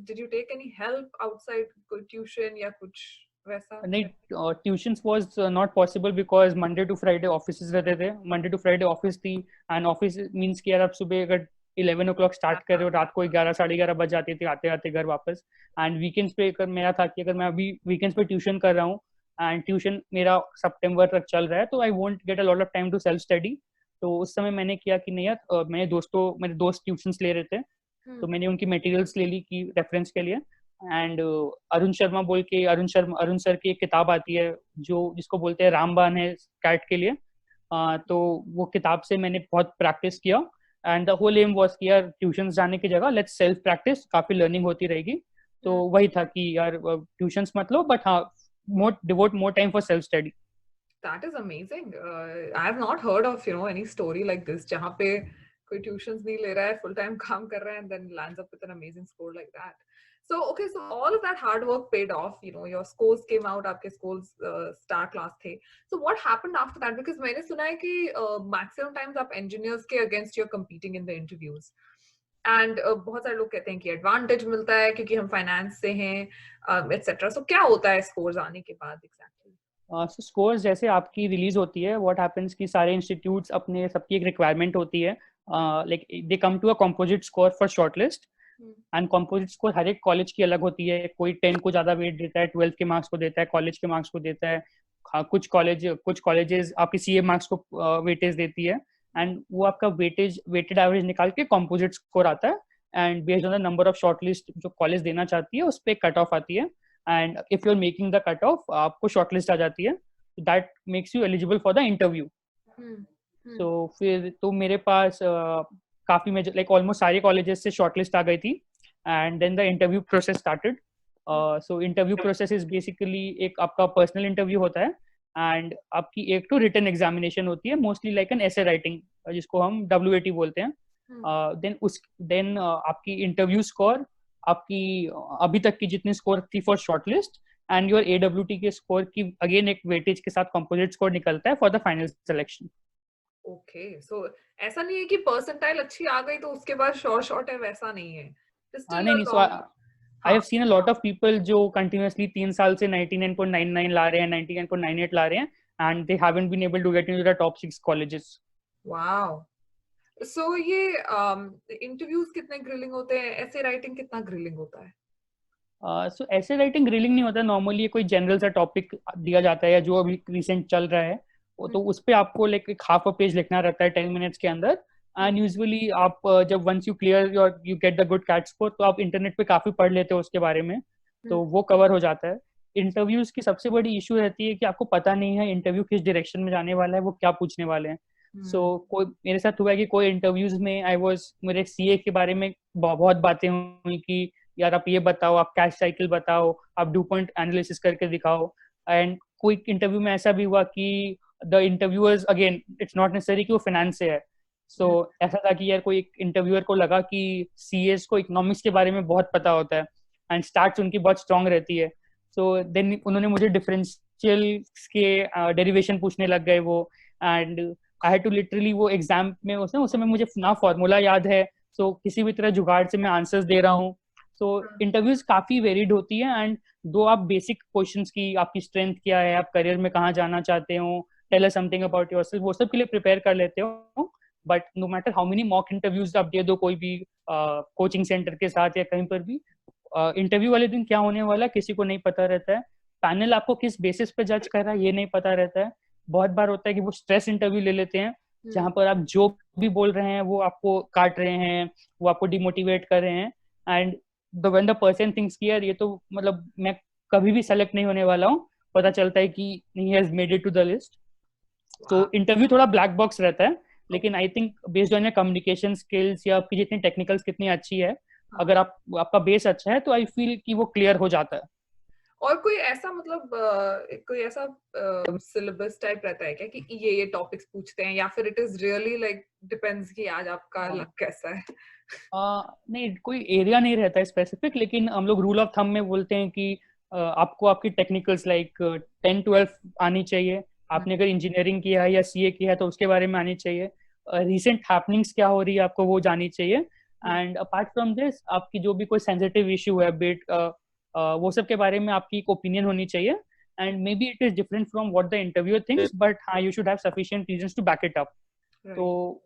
did you take any help outside, कोई ट्यूशन या कुछ वैसा? नहीं, tuitions was not possible because Monday to Friday office रहते थे, मंडे टू फ्राइडे ऑफिस थी। एंड ऑफिस मीन्स कि यार आप सुबह अगर 11 o'clock स्टार्ट कर रहे हो, रात को 11 साढ़े 11 बज जाते थे आते आते घर वापस। एंड वीकेंड्स पे अगर मेरा था कि अगर मैं अभी वीकेंड्स पे ट्यूशन कर रहा हूँ एंड ट्यूशन मेरा सितंबर तक चल रहा है, तो I won't get a lot of time to self study. तो उस समय मैंने किया कि नहीं यार, मेरे दोस्त ट्यूशंस ले रहे थे, तो मैंने उनकी मटेरियल्स ले ली कि रेफरेंस के लिए। एंड अरुण शर्मा बोल के, अरुण सर की एक किताब आती है जो जिसको बोलते हैं रामबाण है कैट के लिए। तो वो किताब से मैंने बहुत प्रैक्टिस किया, and the whole aim was कि यार ट्यूशंस जाने की जगह लेट्स सेल्फ प्रैक्टिस, काफी लर्निंग होती रहेगी। तो वही था कि यार ट्यूशंस मत लो, बट हाँ more devote more time for self study. That is amazing. I have not heard of, any story like this जहाँ पे कोई ट्यूशंस नहीं ले रहा है, full time काम कर रहा है, and then lands up with an amazing score like that. So okay, so all of that hard work paid off. Your scores came out. आपके scores star class थे. So what happened after that? Because मैंने सुना है कि maximum times आप engineers के against you're competing in the interviews. And बहुत सारे लोग कहते हैं कि advantage मिलता है क्योंकि हम finance से हैं, etc. So क्या होता है scores आने के बाद exactly? सो स्कोर्स जैसे आपकी रिलीज होती है, व्हाट हैपेंस कि सारे इंस्टीट्यूट्स अपने सबकी एक रिक्वायरमेंट होती है, like they come to a composite score for shortlist. And composite score हर एक कॉलेज की अलग होती है, कोई 10 को ज्यादा वेट देता है, 12 के मार्क्स को देता है, कॉलेज के मार्क्स को देता है। हाँ, कुछ कॉलेजेस आपकी सीए मार्क्स को वेटेज देती है, एंड वो आपका वेटेड एवरेज निकाल के कंपोजिट स्कोर आता है। And based on the number of shortlist जो कॉलेज देना चाहती है उस पर कट ऑफ आती है, and if you are making the cut off आपको शॉर्टलिस्ट आ जाती है, that makes you eligible for the interview. तो फिर तो मेरे पास काफी मेजर लाइक ऑलमोस्ट सारे कॉलेजेस से शॉर्टलिस्ट आ गई थी, and then the interview process started. So interview process is basically एक आपका पर्सनल इंटरव्यू होता है एंड आपकी एक तो रिटन एग्जामिनेशन होती है, mostly like an essay writing, जिसको हम WAT बोलते हैं. देन आपकी इंटरव्यू स्कोर, आपकी अभी तक की जितनी स्कोर थी for shortlist and your AWT के स्कोर की अगेन एक वेटेज के साथ कंपोजिट स्कोर निकलता है for the final selection. Okay, so ऐसा नहीं है कि परसेंटाइल अच्छी आ गई तो उसके बाद शॉर्ट है, वैसा नहीं है. स्टिल नहीं अ नहीं, सो लॉन्ग. आई हाँ. Have seen a lot of people जो कंटिन्यूअसली 3 साल से 99.99 ला रहे हैं, 99.98 ला रहे हैं and they haven't been able to get into the top 6 colleges. Wow. So ये इंटरव्यूज कितने ग्रिलिंग होते हैं, ऐसे राइटिंग कितना ग्रिलिंग होता है? सो ऐसे राइटिंग ग्रिलिंग नहीं होता, नॉर्मली कोई जनरल सा टॉपिक दिया जाता है या जो अभी रिसेंट चल रहा है वो, तो उस पे आपको लाइक एक हाफ अ पेज लिखना रहता है 10 मिनट्स के अंदर. एंड यूजुअली आप जब once you clear your you get the good CAT score, तो आप इंटरनेट पे काफी पढ़ लेते हो उसके बारे में, तो वो कवर हो जाता है. इंटरव्यूज की सबसे बड़ी इशू रहती है कि आपको पता नहीं है इंटरव्यू किस डायरेक्शन में जाने वाला है, वो क्या पूछने वाले हैं. सो कोई मेरे साथ हुआ है कि कोई इंटरव्यूज में आई वाज, मेरे CA के बारे में बहुत बातें हुई कि यार आप ये बताओ, आप कैश साइकिल बताओ, आप ड्यू पॉइंट एनालिसिस करके दिखाओ. एंड कोई इंटरव्यू में ऐसा भी हुआ कि the interviewers, again it's not necessary कि वो फाइनेंस से है. सो ऐसा था कि यार कोई एक इंटरव्यूअर को लगा कि CAs को इकोनॉमिक्स के बारे में बहुत पता होता है एंड स्टार्ट्स उनकी बहुत स्ट्रांग रहती है. सो देन उन्होंने मुझे डिफरेंशियल के डेरिवेशन पूछने लग गए वो. And I had to literally, वो एग्जाम में उस समय मुझे ना फॉर्मूला याद है, सो किसी भी तरह जुगाड़ से मैं आंसर्स दे रहा हूँ. सो इंटरव्यूज काफी वेरिड होती है एंड दो आप बेसिक क्वेश्चंस की, आपकी स्ट्रेंथ क्या है, आप करियर में कहाँ जाना चाहते हो, tell us something about yourself, वो सब के लिए प्रिपेयर कर लेते हो. But no matter how many mock interviews आप दे दो कोई भी कोचिंग सेंटर के साथ या कहीं पर भी, इंटरव्यू वाले दिन क्या होने वाला किसी को नहीं पता रहता है. पैनल आपको किस बेसिस पे जज कर रहा है ये नहीं पता रहता है. बहुत बार होता है कि वो स्ट्रेस इंटरव्यू ले लेते हैं जहां पर आप जो भी बोल रहे हैं वो आपको काट रहे हैं, वो आपको डिमोटिवेट कर रहे हैं. And when the person thinks कि यार ये तो मतलब मैं कभी भी सेलेक्ट नहीं होने वाला हूँ, पता चलता है कि he has made it to the list. तो इंटरव्यू थोड़ा ब्लैक बॉक्स रहता है, लेकिन I think based on your communication skills या आपकी जितनी टेक्निकल्स कितनी अच्छी है, अगर आपका बेस अच्छा है तो आई फील कि वो क्लियर हो जाता है. और कोई ऐसा मतलब कोई ऐसा सिलेबस टाइप रहता है क्या कि ये टॉपिक्स पूछते हैं, या फिर it is really like depends कि आज आपका लक कैसा है? नहीं, कोई एरिया नहीं रहता है स्पेसिफिक, लेकिन हम लोग रूल ऑफ थंब में बोलते हैं कि आपको आपकी टेक्निकल्स लाइक 10-12 आनी चाहिए. आपने अगर इंजीनियरिंग किया है या CA किया है तो उसके बारे में आनी चाहिए. रिसेंट हैपनिंग्स क्या हो रही है आपको वो जानी चाहिए. एंड अपार्ट फ्रॉम दिस, आपकी जो भी कोई सेंसिटिव इशू है बिट, वो सब के बारे में आपकी एक ओपिनियन होनी चाहिए. And maybe it is different from what the interviewer thinks, but हाँ, you should have sufficient reasons to back it up. तो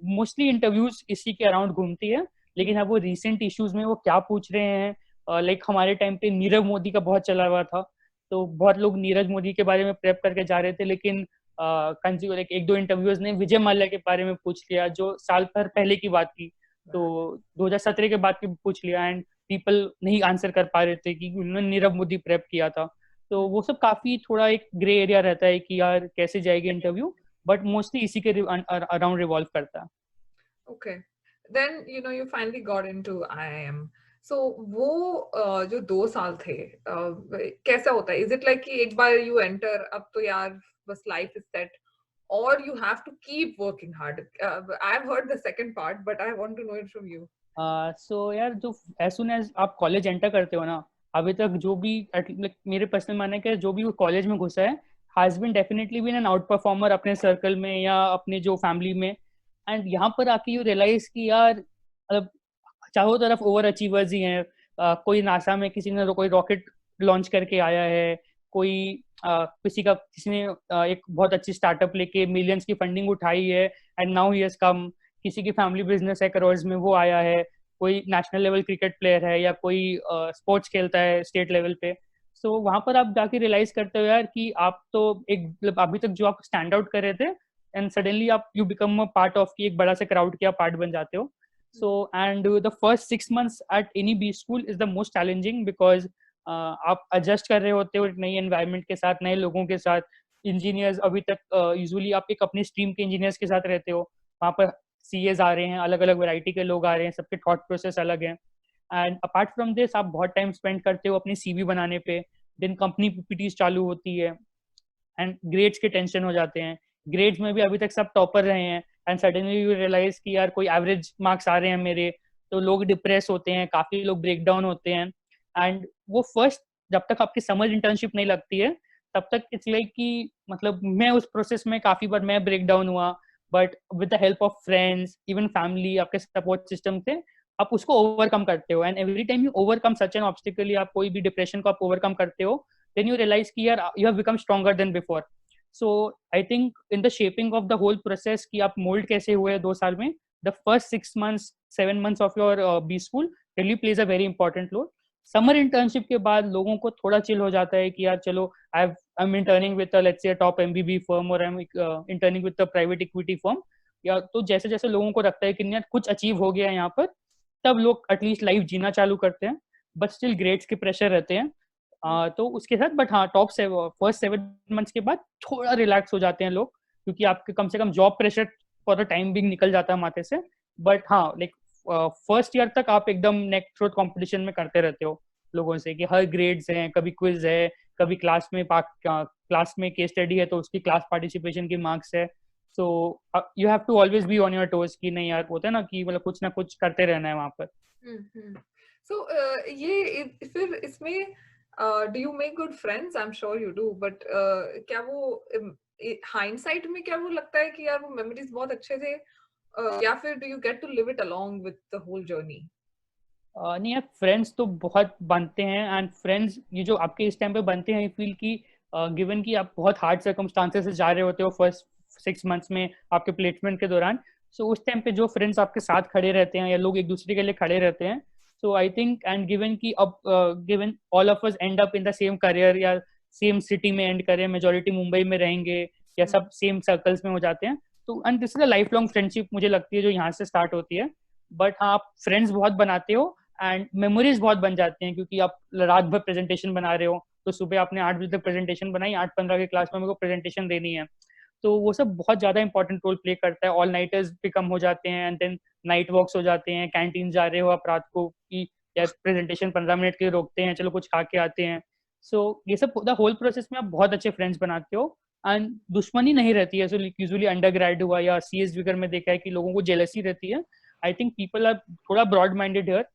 मोस्टली इंटरव्यूज इसी के अराउंड घूमती है. लेकिन अब वो रिसेंट इश्यूज में वो क्या पूछ रहे हैं, लाइक हमारे टाइम पे नीरव मोदी का बहुत चला हुआ था, तो बहुत लोग नीरज मोदी के बारे में प्रेप करके जा रहे थे. लेकिन लाइक 1-2 इंटरव्यूअर्स ने विजय माल्या के बारे में पूछ लिया जो साल भर पहले की बात थी, तो 2017 के बाद की पूछ लिया एंड पीपल नहीं आंसर कर पा रहे थे कि उन्होंने नीरव मोदी प्रेप किया था. तो वो सब काफी थोड़ा एक ग्रे एरिया रहता है कि यार कैसे जाएगी इंटरव्यू, बट मोस्टली इसी के अराउंड रिवॉल्व करता है. Okay. Then you finally got into IIM. So वो जो 2 साल थे, कैसा होता है? Is it like कि एक बार you enter, अब तो यार बस life is set, or you have to keep working hard? I've heard the second part, but I want to know it from you. सो यार, जो एज सुन एज आप college enter करते हो ना, अभी तक जो भी मेरे पर्सनल मानने के जो भी कॉलेज में घुसा है has been definitely been an outperformer अपने सर्कल में या अपने जो फैमिली में. एंड यहाँ पर आके यू रियलाइज कि यार मतलब चारों तरफ ओवर अचीवर्स ही हैं. कोई नासा में किसी ने कोई रॉकेट लॉन्च करके आया है, कोई किसी ने एक बहुत अच्छी स्टार्टअप लेके मिलियंस की फंडिंग उठाई है and now he has come. किसी की फैमिली बिजनेस है करोड़ में, वो आया है. कोई नेशनल लेवल क्रिकेट प्लेयर है या कोई स्पोर्ट्स खेलता है स्टेट लेवल पे. सो वहां पर आप जाके रियलाइज करते हो यार कि आप तो एक मतलब अभी तक जो आप स्टैंड आउट कर रहे थे एंड सडनली आप you become a part of की एक बड़ा सा क्राउड के आप पार्ट बन जाते हो. So and the first 6 months at any B school is the most challenging because आप एडजस्ट कर रहे होते हो एक नई एनवायरनमेंट के साथ, नए लोगों के साथ. इंजीनियर्स अभी तक यूजुअली आप एक अपनी स्ट्रीम के इंजीनियर्स के साथ रहते हो, वहाँ पर CAs आ रहे हैं, अलग अलग वैरायटी के लोग आ रहे हैं, सबके थॉट प्रोसेस अलग हैं. एंड अपार्ट फ्रॉम दिस आप बहुत टाइम स्पेंड करते हो अपनी सीवी बनाने पे, देन कंपनी पीपीटीज चालू होती है एंड ग्रेड्स के टेंशन हो जाते हैं। ग्रेड्स में भी अभी तक सब टॉपर रहे हैं एंड सडनली यू रियलाइज कि यार कोई एवरेज मार्क्स आ रहे हैं मेरे, तो लोग डिप्रेस होते हैं, काफी लोग ब्रेक डाउन होते हैं। एंड वो फर्स्ट जब तक आपकी समर इंटर्नशिप नहीं लगती है तब तक इट्स लाइक कि मतलब मैं उस प्रोसेस में काफी बार मैं ब्रेक डाउन हुआ, but with the help of friends even family आपके सपोर्ट सिस्टम थे आप उसको ओवरकम करते हो। And every time you overcome such an obstacle या कोई भी डिप्रेशन को आप ओवरकम करते हो, then you realize कि यार you have become stronger than before. So I think in the shaping of the whole process कि आप mold कैसे हुए 2 साल में, the first 6 months 7 months of your B school really plays a very important role. Summer internship के बाद लोगों को थोड़ा चिल हो जाता है कि यार चलो I'm interning with a let's say a top MBB firm or I'm interning with a private equity firm, या तो जैसे जैसे लोगों को लगता है कि यार कुछ अचीव हो गया है यहाँ पर, तब लोग एटलीस्ट लाइफ जीना चालू करते हैं, बट स्टिल ग्रेड्स के प्रेशर रहते हैं। तो उसके साथ बट हाँ फर्स्ट 7 मंथ्स के बाद थोड़ा रिलैक्स हो जाते हैं लोग, क्योंकि आपके कम से कम job pressure for the time being निकल जाता है माथे से। बट हाँ लाइक फर्स्ट ईयर तक आप एकदम नेक थ्रोट कंपटीशन में करते रहते हो लोगों से कि हर ग्रेड्स हैं, कभी क्विज है, कभी क्लास में केस स्टडी है तो उसकी क्लास पार्टिसिपेशन की मार्क्स है। So you have to always be on your toes कि नहीं यार होता है ना कि मतलब कुछ ना कुछ करते रहना है वहां पर। सो ये फिर इसमें do you make good friends? I am sure you do, but क्या वो हाइंडसाइट में क्या वो लगता है कि यार वो मेमोरीज बहुत अच्छे थे, या फिर do you get to live it along with the whole journey? नहीं यार फ्रेंड्स तो बहुत बनते हैं, एंड फ्रेंड्स ये जो आपके इस टाइम पे बनते हैं, आई फील कि गिवन कि आप बहुत हार्ड सर्कमस्टांसेस से जा रहे होते हो फर्स्ट 6 मंथ्स में आपके प्लेसमेंट के दौरान, सो उस टाइम पे जो फ्रेंड्स आपके साथ खड़े रहते हैं या लोग एक दूसरे के लिए खड़े रहते हैं, सो आई थिंक एंड गिवन कि अब given all of us and up in the same career या सेम सिटी में एंड करें, मेजोरिटी मुंबई में रहेंगे या सब सेम सर्कल्स में हो जाते हैं, तो and this is a life long friendship मुझे लगती है जो यहाँ से स्टार्ट होती है। बट हाँ आप फ्रेंड्स बहुत बनाते हो एंड मेमोरीज बहुत बन जाती हैं, क्योंकि आप रात भर प्रेजेंटेशन बना रहे हो, तो सुबह आपने 8 बजे तक प्रेजेंटेशन बनाई, 8:15 के क्लास में मेरे को प्रेजेंटेशन देनी है, तो वो सब बहुत ज्यादा इंपॉर्टेंट रोल प्ले करता है। ऑल नाइटर्स भी कम हो जाते हैं एंड देन नाइट वॉक्स हो जाते हैं, कैंटीन जा रहे हो आप रात को कि यार प्रेजेंटेशन 15 मिनट के लिए रोकते हैं, चलो कुछ खा के आते हैं। सो ये सब द होल प्रोसेस में आप बहुत अच्छे फ्रेंड्स बनाते हो एंड दुश्मनी नहीं रहती है। सो यूजुअली अंडर ग्रेड हुआ या CS वगैरह में देखा है कि लोगों को जेलसी रहती है। आई थिंक पीपल आर थोड़ा ब्रॉड माइंडेड हियर,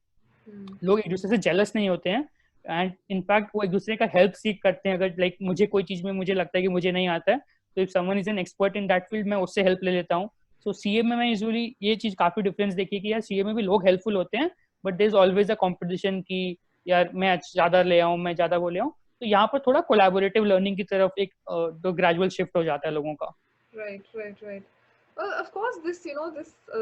लोग एक दूसरे से जेलस नहीं होते हैं एंड इनफैक्ट वो एक दूसरे का हेल्प सीख करते हैं। अगर लाइक मुझे कोई चीज में मुझे लगता है कि मुझे नहीं आता है, तो if someone is an expert in that field मैं उससे हेल्प ले लेता हूँ। सो सीए में मैं यूजुअली ये चीज काफी डिफरेंस देखी है कि यार सीए में भी लोग हेल्पफुल होते हैं, but there is always a competition कि यार मैं ज्यादा ले आऊँ, मैं ज्यादा वो ले आऊँ। तो यहाँ पर थोड़ा कोलैबोरेटिव लर्निंग की तरफ एक तो ग्रेजुअल शिफ्ट हो जाता है लोगों का। Right. Of course, this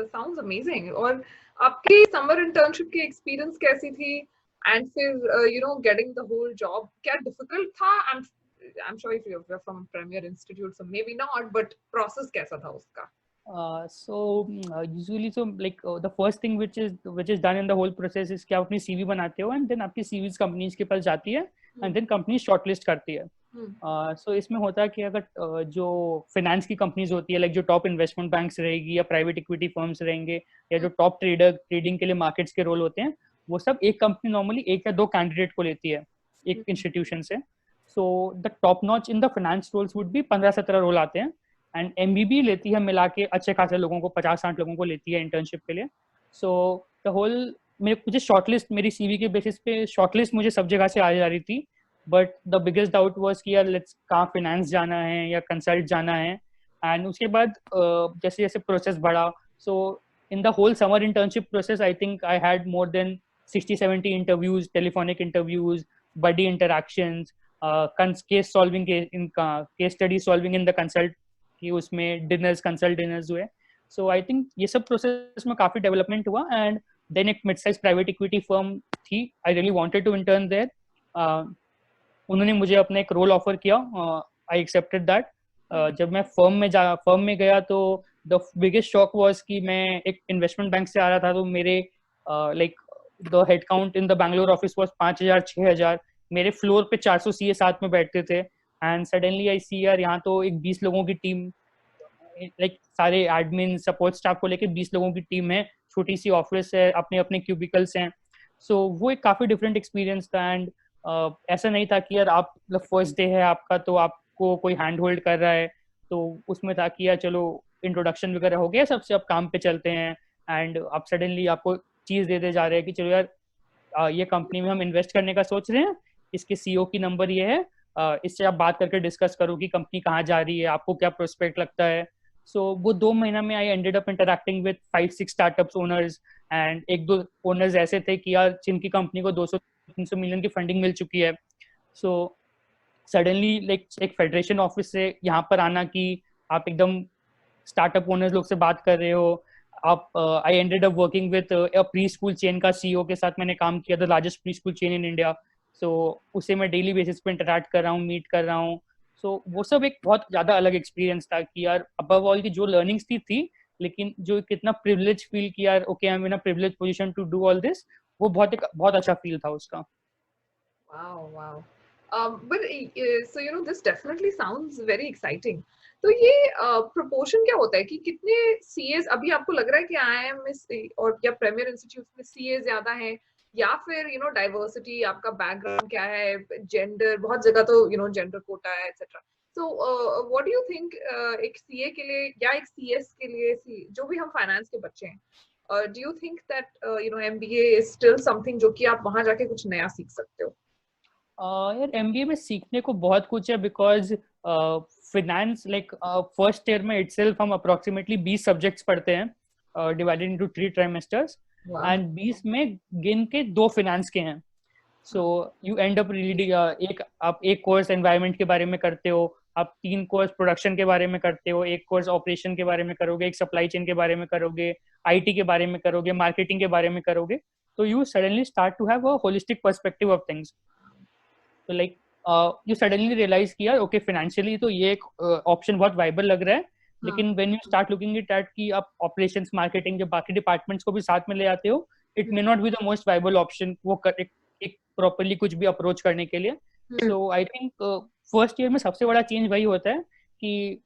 sounds amazing. और आपकी समर इंटर्नशिप की एक्सपीरियंस कैसी थी? एंड फिर गेटिंग द होल जॉब क्या डिफिकल्ट था? I'm sure if you're from Premier Institute, so maybe not, but process कैसा था उसका? Usually the first thing which is done in the whole process is कि आप अपनी CV बनाते हो and then आपकी CVs कंपनीज के पास जाती है and then कंपनी शॉर्टलिस्ट करती है। सो इसमें होता है कि अगर जो फाइनेंस की कंपनीज होती है, लाइक जो टॉप इन्वेस्टमेंट बैंक्स रहेगी या प्राइवेट इक्विटी फर्म्स रहेंगे या जो टॉप ट्रेडिंग के लिए मार्केट्स के रोल होते हैं, वो सब एक कंपनी नॉर्मली 1 या 2 कैंडिडेट को लेती है एक इंस्टीट्यूशन से। So the top notch in the finance roles would be 15-17 role आते हैं एंड MBB लेती है मिला के अच्छे खासे लोगों को, 50-60 लोगों को लेती है इंटर्नशिप के लिए। सो द होल मुझे शॉर्टलिस्ट मेरी CV के बेसिस पे शॉर्टलिस्ट मुझे सब जगह से आ जा रही थी, but the biggest doubt was कि यार लेट्स कहाँ फाइनेंस जाना है या कंसल्ट जाना है। एंड उसके बाद जैसे जैसे प्रोसेस बढ़ा, so in the whole summer internship process I think I had more than 60-70 interviews, telephonic interviews, buddy interactions, case solving case study solving in the consult कि उसमें कंसल्ट डिनर्स हुए। सो आई थिंक ये सब process में काफी development हुआ and then एक mid size private equity firm थी, I really wanted to intern there. उन्होंने मुझे अपना एक रोल ऑफर किया, आई एक्सेप्टेड दैट। जब मैं फर्म में गया तो द बिगेस्ट शॉक वाज कि मैं एक इन्वेस्टमेंट बैंक से आ रहा था, तो मेरे like the head count in the Bangalore office was 5,000-6,000, मेरे फ्लोर पे 400 CA साथ में बैठते थे एंड सडनली आई सी यार यहाँ तो एक 20 लोगों की टीम, लाइक सारे एडमिन सपोर्ट स्टाफ को लेके 20 लोगों की टीम है, छोटी सी ऑफिस है, अपने अपने क्यूबिकल्स हैं। सो वो एक काफी डिफरेंट एक्सपीरियंस था। एंड ऐसा नहीं था कि यार आप फर्स्ट डे है आपका तो आपको कोई हैंड होल्ड कर रहा है, तो उसमें था कि यार चलो इंट्रोडक्शन वगैरह हो गया सबसे, अब काम पे चलते हैं। एंड आप सडनली आपको चीज देते जा रहे हैं कि चलो यार ये कंपनी में हम इन्वेस्ट करने का सोच रहे हैं, इसके सीईओ की नंबर ये है, इससे आप बात करके डिस्कस करो कि कंपनी कहाँ जा रही है, आपको क्या प्रोस्पेक्ट लगता है। सो वो 2 महीना में आई ended up interacting with 5-6 startups owners. And एक दो ओनर्स ऐसे थे कि यार जिनकी कंपनी को 200-300 मिलियन की फंडिंग मिल चुकी है। सो सडनली लाइक एक फेडरेशन ऑफिस से यहाँ पर आना कि आप एकदम स्टार्टअप ओनर्स लोग से बात कर रहे हो। आप I ended up working with a preschool chain का सीईओ के साथ मैंने काम किया, the largest preschool chain in India. So उससे मैं डेली बेसिस पे इंटरेक्ट कर रहा हूँ, मीट कर रहा हूँ। सो वो सब एक बहुत ज्यादा अलग एक्सपीरियंस था कि यार अबव ऑल की जो लर्निंग्स थी, लेकिन जो कितना प्रिविलेज फील किया यार okay I am in a privilege position to do all this, वो बहुत अच्छा फील था उसका। Wow, wow. But so this definitely sounds very exciting. तो ये proportion क्या होता है कि कितने सीएस अभी आपको लग रहा है कि आईआईएम में और या प्रीमियर इंस्टीट्यूट में सीए ज्यादा हैं, या फिर डाइवर्सिटी आपका बैकग्राउंड क्या है, जेंडर बहुत जगह तो जेंडर कोटा है etcetera. So what do you think एक सीए के लिए या एक सीएस के लिए, जो भी हम फाइनेंस के बच्चे हैं, do you think that MBA is still something जो कि आप वहां जाके कुछ नया सीख सकते हो? यार एमबीए में सीखने को बहुत कुछ है, because finance like first year में इटसेल्फ हम अप्रोक्सीमेटली 20 सब्जेक्ट्स पढ़ते हैं डिवाइडेड इनटू 3 ट्राइमेस्टर्स। वाह। एंड 20 में गिन के 2 फिनेंस के हैं। So you and up reading आप एक कोर्स एनवायरनमेंट के बारे में करते हो, आप 3 कोर्स प्रोडक्शन के बारे में करते हो, एक कोर्स ऑपरेशन के बारे में करोगे, एक सप्लाई चेन के बारे में करोगे, आईटी के बारे में करोगे, मार्केटिंग के बारे में करोगे। तो you suddenly start to have a holistic perspective of things. तो लाइक यू सडनली रियलाइज किया ओके फाइनेंशियली तो ये एक ऑप्शन बहुत वाइबल लग रहा है, लेकिन when you start looking it at कि आप ऑपरेशंस मार्केटिंग जो बाकी डिपार्टमेंट्स को भी साथ में ले आते हो, it may not be the most viable option वो एक प्रॉपरली कुछ भी अप्रोच करने के लिए। सो आई थिंक फर्स्ट ईयर में सबसे बड़ा चेंज वही होता है कि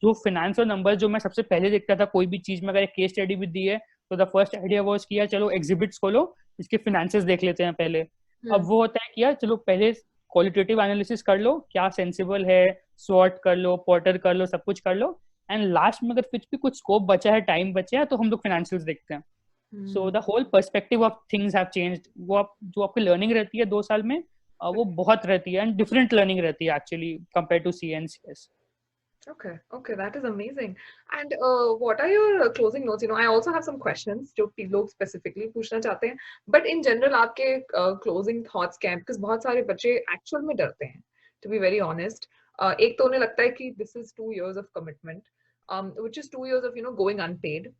जो फाइनेंस और नंबर जो मैं सबसे पहले देखता था कोई भी चीज में, अगर एक केस स्टडी भी दी है तो द फर्स्ट आइडिया वाज किया चलो एग्जिबिट्स खोलो, इसके फाइनेंसेस देख लेते हैं पहले। अब वो होता है कि यार चलो पहले क्वालिटेटिव एनालिसिस कर लो, क्या सेंसिबल है, सॉर्ट कर लो, पोर्टर कर लो, सब कुछ कर लो। एंड लास्ट में अगर कुछ स्कोप बचा है, टाइम बचा है, तो हम लोग फाइनेंशियल्स देखते हैं। So the whole perspective of things have changed. वो जो आपकी लर्निंग रहती है 2 साल में, वो बहुत रहती है एंड डिफरेंट लर्निंग रहती है actually compare to C and C S. Okay, okay, that is amazing. And what are your closing notes? I also have some questions जो लोग specifically पूछना चाहते हैं, but in general आपके closing thoughts क्या हैं? Because बहुत सारे बच्चे actual में डरते हैं, to be very honest. एक तो उन्हें लगता है कि this is 2 years of commitment, which is 2 years of going unpaid.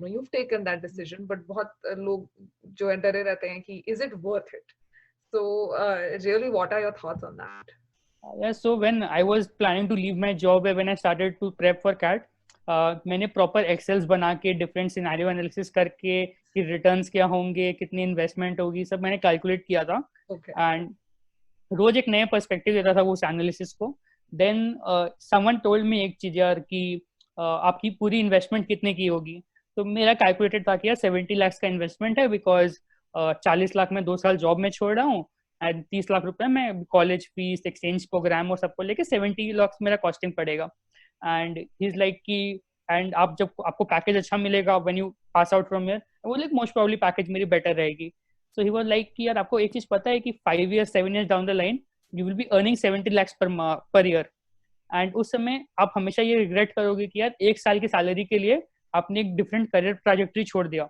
You've taken that decision, but बहुत लोग जो है डरे रहते हैं कि is it worth it? So really, what are your thoughts on that? Yeah, so when I was planning to leave my job, when I started to prep for CAT, मैंने proper एक्सेल्स बना के डिफरेंट सिनेरियो एनालिसिस करके कि returns क्या होंगे, कितनी investment होगी, सब मैंने कैलकुलेट किया था। एंड रोज एक नया पर्सपेक्टिव देता था वो उस एनालिसिस को। देन समवन टोल्ड मी एक चीज यार कि आपकी पूरी इन्वेस्टमेंट कितने की होगी। तो मेरा कैलकुलेटेड था कि यार 70 लाख का इन्वेस्टमेंट है, बिकॉज 40 लाख में 2 साल जॉब में छोड़ रहा हूँ एंड 30 लाख रुपए में कॉलेज फीस, एक्सचेंज प्रोग्राम और सबको लेके 70 लाख मेरा कॉस्टिंग पड़ेगा। एंड ही इज लाइक कि एंड आप जब आपको पैकेज अच्छा मिलेगा when you pass out from here, वो लाइक मोस्ट प्रोबब्ली पैकेज मेरी बेटर रहेगी। सो ही वाज लाइक कि यार आपको एक चीज पता है कि 5 years 7 years down the line you will be earning 70 lakhs per year. And उस समय आप हमेशा ये रिग्रेट करोगे कि यार 1 साल की सैलरी के लिए आपने एक डिफरेंट करियर ट्रैजेक्टरी छोड़ दिया।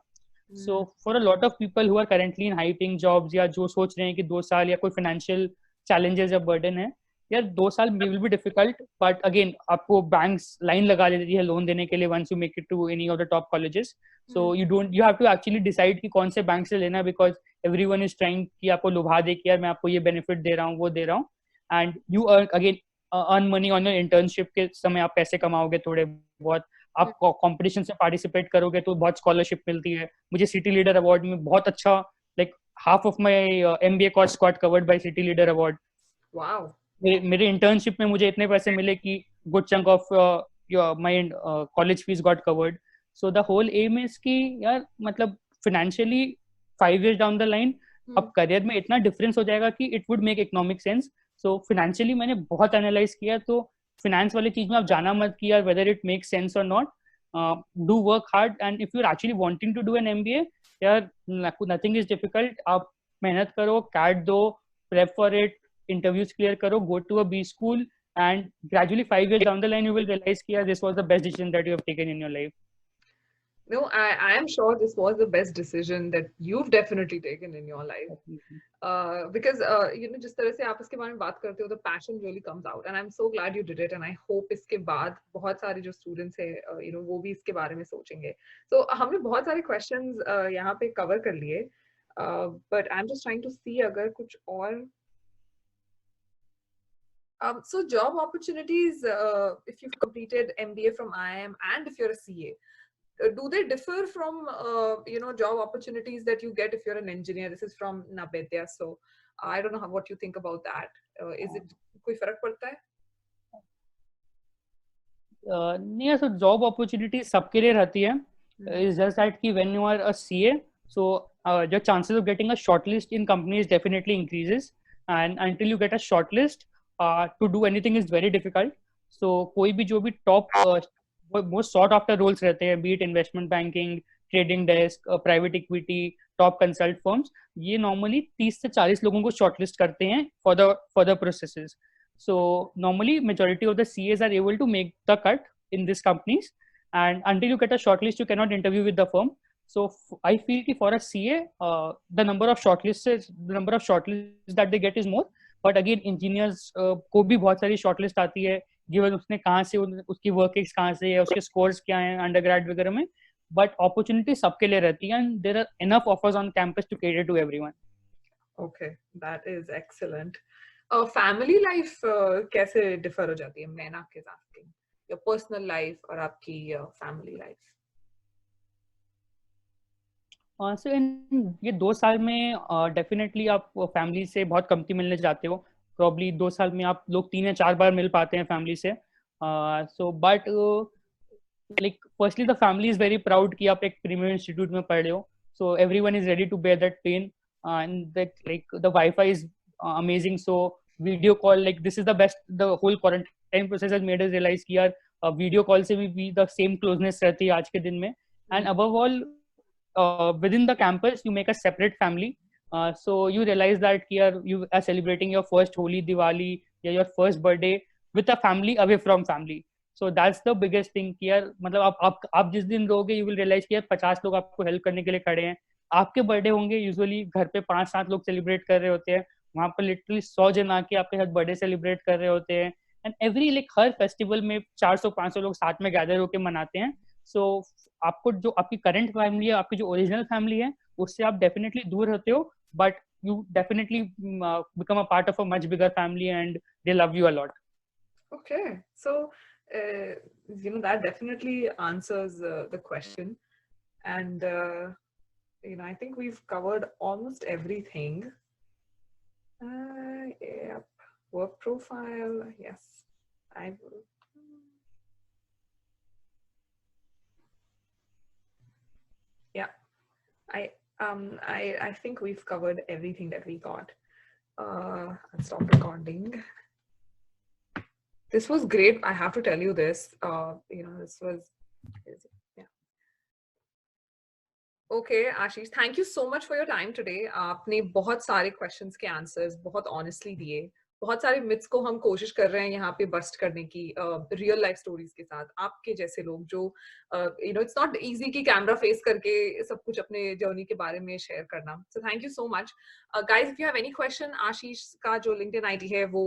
So for a lot of people who are currently in high paying jobs या जो सोच रहे हैं कि 2 साल या कोई फाइनेंशियल चैलेंजेस या बर्डन है, यार 2 साल will be difficult, but again आपको बैंक्स लाइन लगा देती है लोन देने के लिए once you make it to any of the top colleges. So you have to actually decide कि कौन से बैंक से लेना, बिकॉज एवरीवन इज ट्राइंग कि आपको लुभा दे कि यार मैं आपको ये बेनिफिट दे रहा हूँ, वो दे रहा हूँ। And you again earn money on your internship के समय आप पैसे कमाओगे थोड़े बहुत, आप कंपटीशन से पार्टिसिपेट करोगे तो बहुत स्कॉलरशिप मिलती है। मुझे सिटी लीडर अवार्ड में बहुत अच्छा, like half of my MBA cost got covered by city leader award. Wow. मेरे इंटर्नशिप में मुझे इतने पैसे मिले कि good chunk of my college fees got covered. So the whole aim is कि यार मतलब financially 5 years down the line अब करियर में इतना डिफरेंस हो जाएगा कि it would make economic sense. So financially मैंने बहुत एनालाइज किया, तो फाइनेंस वाली चीज में आप जाना मत कि यार वेदर इट मेक सेंस और not. Do work hard, and if you are actually wanting to do an MBA, यार नथिंग इज डिफिकल्ट. आप मेहनत करो, कैट दो, prep for it, interviews clear करो, go to a B school, and gradually 5 years down the line you will realize कि यार this was the best decision that you have taken in your life. No, I am sure this was the best decision that you've definitely taken in your life. Because you know, जिस तरह से आप इसके बारे में बात करते हो, the passion really comes out, and I'm so glad you did it, and I hope इसके बाद बहुत सारे जो students हैं, you know, वो भी इसके बारे में सोचेंगे. So हमने बहुत सारे questions यहाँ पे cover कर लिए, but I'm just trying to see अगर कुछ और. So job opportunities, if you've completed MBA from IIM and if you're a CA, do they differ from you know, job opportunities that you get if you're an engineer? This is from Nabedya, so I don't know what you think about that. Is it कोई फर्क पड़ता है? नहीं, ऐसा job opportunity सबके लिए रहती है. इज जस्ट दैट कि when you are a CA, so your chances of getting a shortlist in companies definitely increases, and until you get a shortlist, to do anything is very difficult. So कोई भी जो भी top most sought after roles रहते हैं, be it investment banking, trading desk, private equity, top consult firms, ये normally 30 से 40 लोगों को शॉर्टलिस्ट करते हैं for the processes. So normally majority of the CAs are able to make the cut in these companies, and until you get a shortlist you cannot interview with the firm. So I feel कि for a CA the number of shortlists that they get is more, but again engineers को भी बहुत सारी shortlist आती है, given उसने कहाँ से, उसकी work ex कहाँ से है, उसके scores क्या हैं undergrad वगैरह में. But opportunity सबके लिए रहती है, and there are enough offers on campus to cater to everyone. Okay, that is excellent. Family life कैसे डिफर हो जाती है? मैं आपके साथ योर पर्सनल लाइफ और आपकी फैमिली लाइफ. सो इन ये 2 साल में डेफिनेटली आप फैमिली से बहुत कमती मिलने जाते हो. प्रॉब्ली 2 साल में आप लोग 3 या 4 बार मिल पाते हैं फैमिली से. So but like firstly the family is very proud कि आप एक प्रीमियम इंस्टीट्यूट में पढ़ रहे हो. So everyone is ready to bear that pain, and that like the WiFi is amazing. So video call, like this is the best. The whole quarantine process has made us realise कि यार video call से भी the same closeness रहती है आज के दिन में. And above all, within the campus you make a separate family, so you realize that here you are celebrating your first Holi, Diwali, your first birthday with a family away from family. So that's the biggest thing कि यार मतलब आप जिस दिन रहोगे you will realize कि यार 50 लोग आपको हेल्प करने के लिए खड़े हैं. आपके बर्थडे होंगे, यूजुअली घर पे 5-7 लोग सेलिब्रेट कर रहे होते हैं, वहां पर लिटरली 100 जन आके आपके साथ बर्थडे सेलिब्रेट कर रहे होते हैं. And every like her festival में 400-500 लोग साथ में गैदर होकर मनाते हैं. सो आपको जो आपकी करंट फैमिली है, आपकी जो ओरिजिनल फैमिली है, उससे आप डेफिनेटली दूर होते हो, but you definitely become a part of a much bigger family and they love you a lot. Okay, so you know, that definitely answers the question, and you know, I think we've covered almost everything. Yep. Work profile, yes, I will. Yeah, I think we've covered everything that we got. I'll stop recording. This was great. I have to tell you this. You know, this was, yeah. Okay, Ashish, thank you so much for your time today. आपने बहुत सारे questions के answers बहुत honestly दिए. बहुत सारे myths को हम कोशिश कर रहे हैं यहाँ पे बस्ट करने की रियल लाइफ स्टोरीज के साथ. आपके जैसे लोग जो you know, it's not easy कि कैमरा फेस करके सब कुछ अपने जर्नी के बारे में शेयर करना. So thank you so much guys. If you have any question, Ashish का जो लिंक्डइन आईडी है वो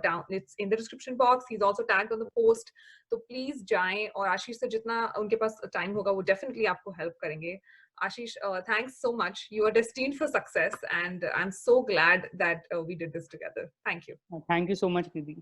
down, it's in the description box. He is also tagged on the post. तो प्लीज जाएं और आशीष से जितना उनके पास टाइम होगा वो डेफिनेटली आपको हेल्प करेंगे. Ashish, thanks so much. You are destined for success, and I'm so glad that we did this together. Thank you. Thank you so much, Nidhi.